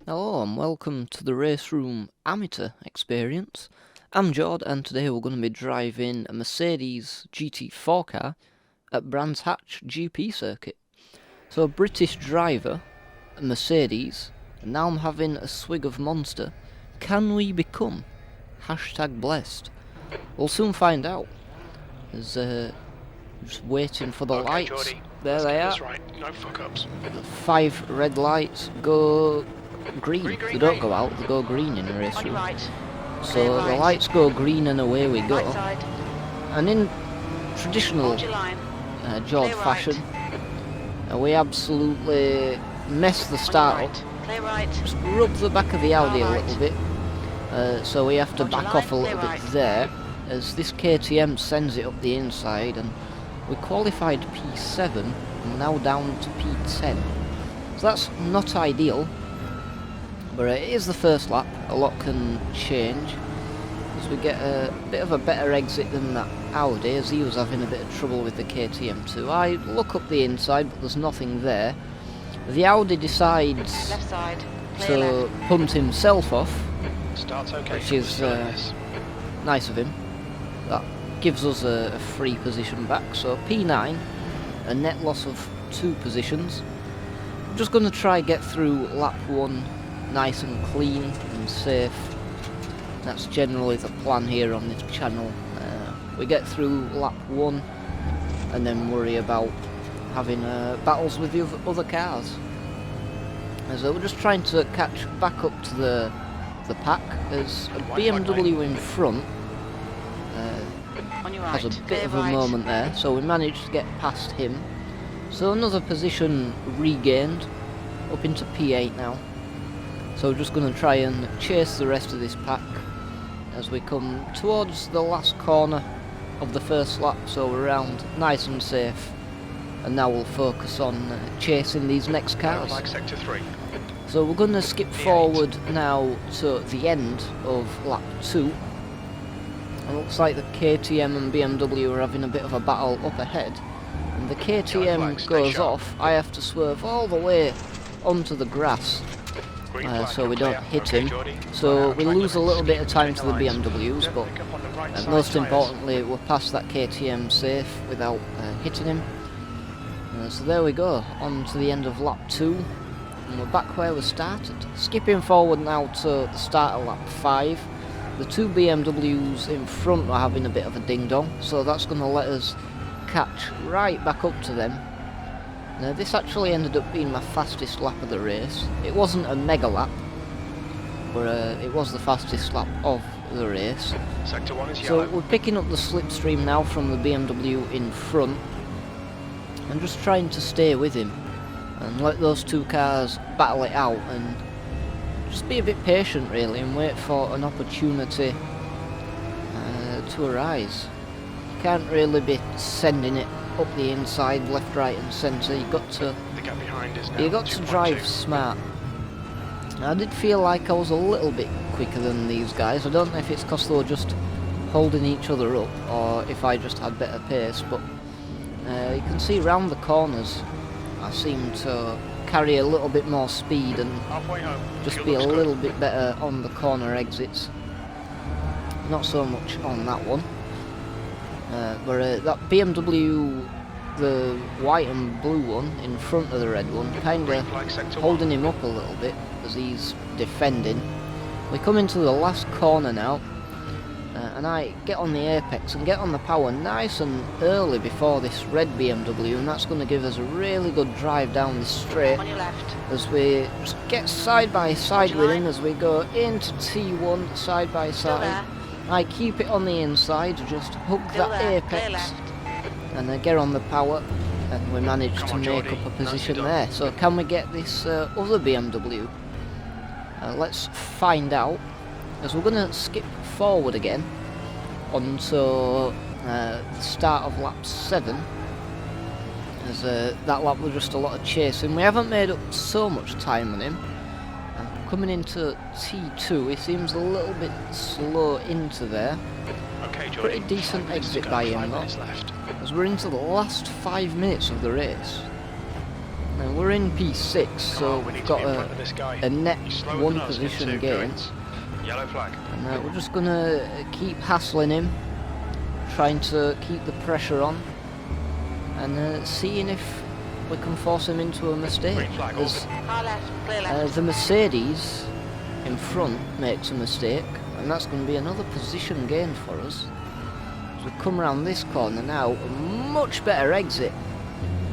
Hello and welcome to the Raceroom Amateur Experience. I'm Jord and today we're going to be driving a Mercedes GT4 car at Brands Hatch GP circuit. So a British driver, a Mercedes, and now I'm having a swig of Monster. Can we become #blessed? We'll soon find out. There's just waiting for the lights. Geordie. There they are. That's right, no fuck-ups. The 5 red lights go green. Green, They don't go out, they go green in a On Raceroom. your right. So the lights go green and away we go. Right side. And in traditional Hold your line. Jord Clear fashion, we absolutely mess the start On your up. right. Clear right. Just rub the back of the Audi a Far little right. bit. So we have to Hold your back off a line, little clear bit right. there, as this KTM sends it up the inside, and we qualified P7 and we're now down to P10. So that's not ideal, but it is the first lap. A lot can change as we get a bit of a better exit than that Audi, as he was having a bit of trouble with the KTM2. I look up the inside, but there's nothing there. The Audi decides Left side. Clear to left. punt himself off, Starts okay. which is nice of him. That gives us a free position back. So P9, a net loss of 2 positions. I'm just going to try get through lap 1 nice and clean and safe. That's generally the plan here on this channel. We get through lap 1 and then worry about having battles with the other cars. So we're just trying to catch back up to the pack, as a BMW in front On your right. has a bit Clear of a right. moment there, so we managed to get past him. So another position regained, up into P8 now. So we're just going to try and chase the rest of this pack as we come towards the last corner of the first lap, so we're around nice and safe. And now we'll focus on chasing these next cars. Like sector 3. So we're going to skip forward now to the end of lap 2. It looks like the KTM and BMW are having a bit of a battle up ahead. And the KTM goes off. I have to swerve all the way onto the grass Green flag, so we clear. don't hit Okay, him. Geordie. So we Right, lose a little bit of time to the lines. BMWs, but Pick up on the right side most tyres. importantly we're past that KTM safe without hitting him. So there we go, on to the end of lap 2. And we're back where we started. Skipping forward now to the start of lap 5. The 2 BMWs in front are having a bit of a ding-dong, so that's going to let us catch right back up to them. Now this actually ended up being my fastest lap of the race. It wasn't a mega lap, but it was the fastest lap of the race. Sector 1 is So yellow. we're picking up the slipstream now from the BMW in front, and just trying to stay with him and let those 2 cars battle it out, and just be a bit patient really and wait for an opportunity to arise. You can't really be sending it up the inside, left, right and centre. You've got to The gap behind is now You got to 2.2. drive smart. I did feel like I was a little bit quicker than these guys. I don't know if it's because they were just holding each other up or if I just had better pace, but you can see round the corners I seem to carry a little bit more speed and Halfway home. just Fuel be a looks good. little bit better on the corner exits. Not so much on that one. But that BMW, the white and blue one in front of the red one, kind Green of flag, sector 1. holding him up a little bit as he's defending. We come into the last corner now, and I get on the apex and get on the power nice and early before this red BMW, and that's going to give us a really good drive down this straight On your left. as we just get side by side Hold with your him line. as we go into T1 side by Still there. side. I keep it on the inside, just hook Still that there. Clear apex left. and then get on the power, and we manage Come to on, make Geordie. up a Nicely position done. there. So can we get this other BMW? Let's find out, as we're going to skip forward again onto the start of lap 7, as that lap was just a lot of chasing. We haven't made up so much time on him. Coming into T2, he seems a little bit slow into there. Okay, Geordie. Pretty decent 5 minutes to exit go, by 5 him though, minutes left. as we're into the last 5 minutes of the race. And we're in P6, so we we've need to got be in front of this guy. a net He's slow as 1 nuts position into gain. clearance. Yellow flag. And we're just gonna keep hassling him, trying to keep the pressure on, and seeing if we can force him into a mistake. Green flag, As, Car left, clear left. the Mercedes in front makes a mistake, and that's going to be another position gain for us. As we come around this corner now, a much better exit.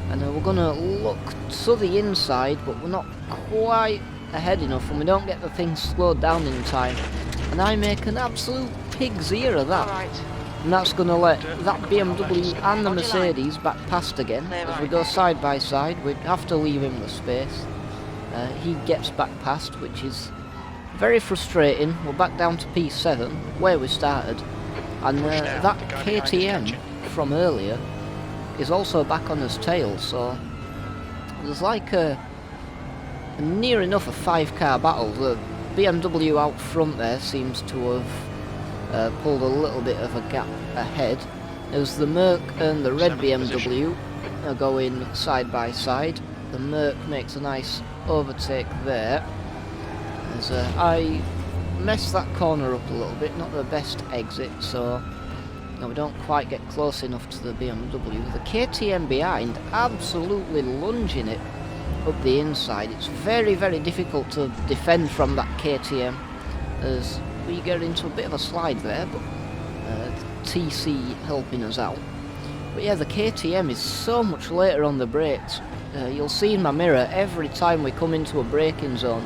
And we're going to look to the inside, but we're not quite ahead enough, and we don't get the thing slowed down in time. And I make an absolute pig's ear of that. Alright. And that's going to let that BMW and the Mercedes back past again. As we go side by side, we have to leave him the space. He gets back past, which is very frustrating. We're back down to P7, where we started. And that KTM from earlier is also back on his tail, so there's like a near enough a 5-car battle. The BMW out front there seems to have pulled a little bit of a gap ahead, as the Merc and the red BMW are going side by side. The Merc makes a nice overtake there, as I messed that corner up a little bit, not the best exit, so no, we don't quite get close enough to the BMW. The KTM behind absolutely lunging it up the inside. It's very, very difficult to defend from that KTM, as we get into a bit of a slide there, but TC helping us out. But yeah, the KTM is so much later on the brakes. You'll see in my mirror, every time we come into a braking zone,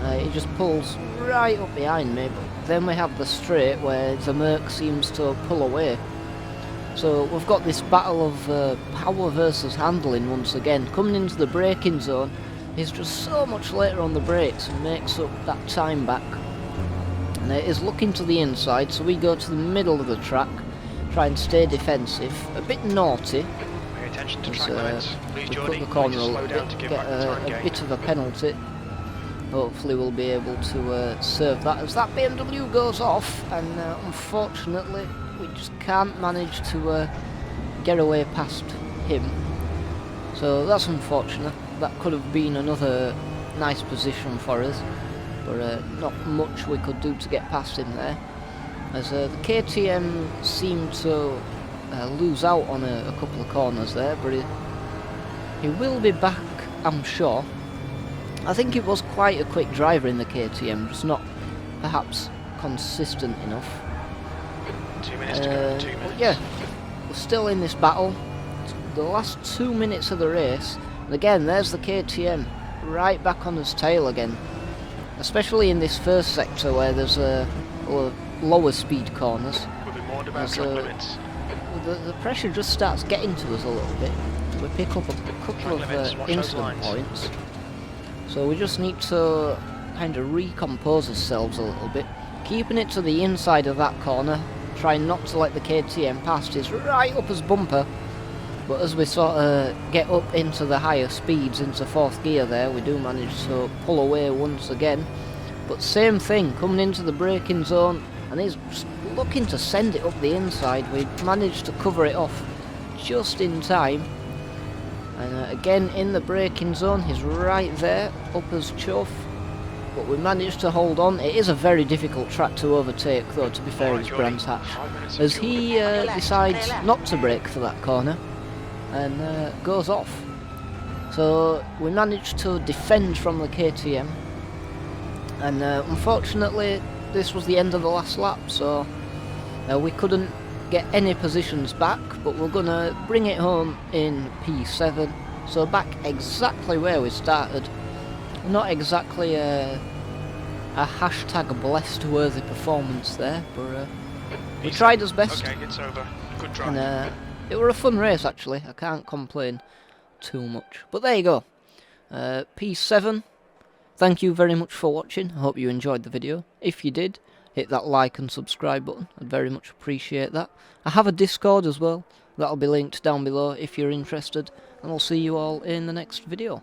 it just pulls right up behind me, but then we have the straight where the Merc seems to pull away. So we've got this battle of power versus handling once again. Coming into the braking zone, he's just so much later on the brakes and makes up that time back. And it is looking to the inside, so we go to the middle of the track, try and stay defensive. A bit naughty, Pay attention to as track limits. Please, we Jordy, cut the corner a slow little down bit, to give get back the time a gain. bit of a penalty. Hopefully we'll be able to serve that, as that BMW goes off, and unfortunately we just can't manage to get away past him. So that's unfortunate. That could have been another nice position for us, but not much we could do to get past him there, as the KTM seemed to lose out on a couple of corners there, but he will be back, I'm sure. I think it was quite a quick driver in the KTM, just not perhaps consistent enough. 2 minutes to go. 2 But minutes. yeah, we're still in this battle. It's the last 2 minutes of the race, and again, there's the KTM right back on his tail again. Especially in this first sector where there's lower speed corners. We'll be warned about As, track limits. The pressure just starts getting to us a little bit. We pick up a couple Track of limits, watch those incident lines. points. So we just need to kind of recompose ourselves a little bit. Keeping it to the inside of that corner, trying not to let the KTM past is right up his bumper. But as we sort of get up into the higher speeds, into 4th gear there, we do manage to pull away once again. But same thing, coming into the braking zone, and he's just looking to send it up the inside. We managed to cover it off just in time. And again, in the braking zone, he's right there, up as chuff. But we managed to hold on. It is a very difficult track to overtake, though, to be fair, Alright, it's Jordy, Brands Hatch. 5 minutes As of fuel. he decides not to brake for that corner, and goes off. So we managed to defend from the KTM, and unfortunately this was the end of the last lap, so we couldn't get any positions back, but we're gonna bring it home in P7, so back exactly where we started. Not exactly a hashtag blessed worthy performance there, but we tried our best. Okay, it's over. Good drive. And it were a fun race, actually. I can't complain too much. But there you go. P7. Thank you very much for watching. I hope you enjoyed the video. If you did, hit that like and subscribe button. I'd very much appreciate that. I have a Discord as well. That'll be linked down below if you're interested. And I'll see you all in the next video.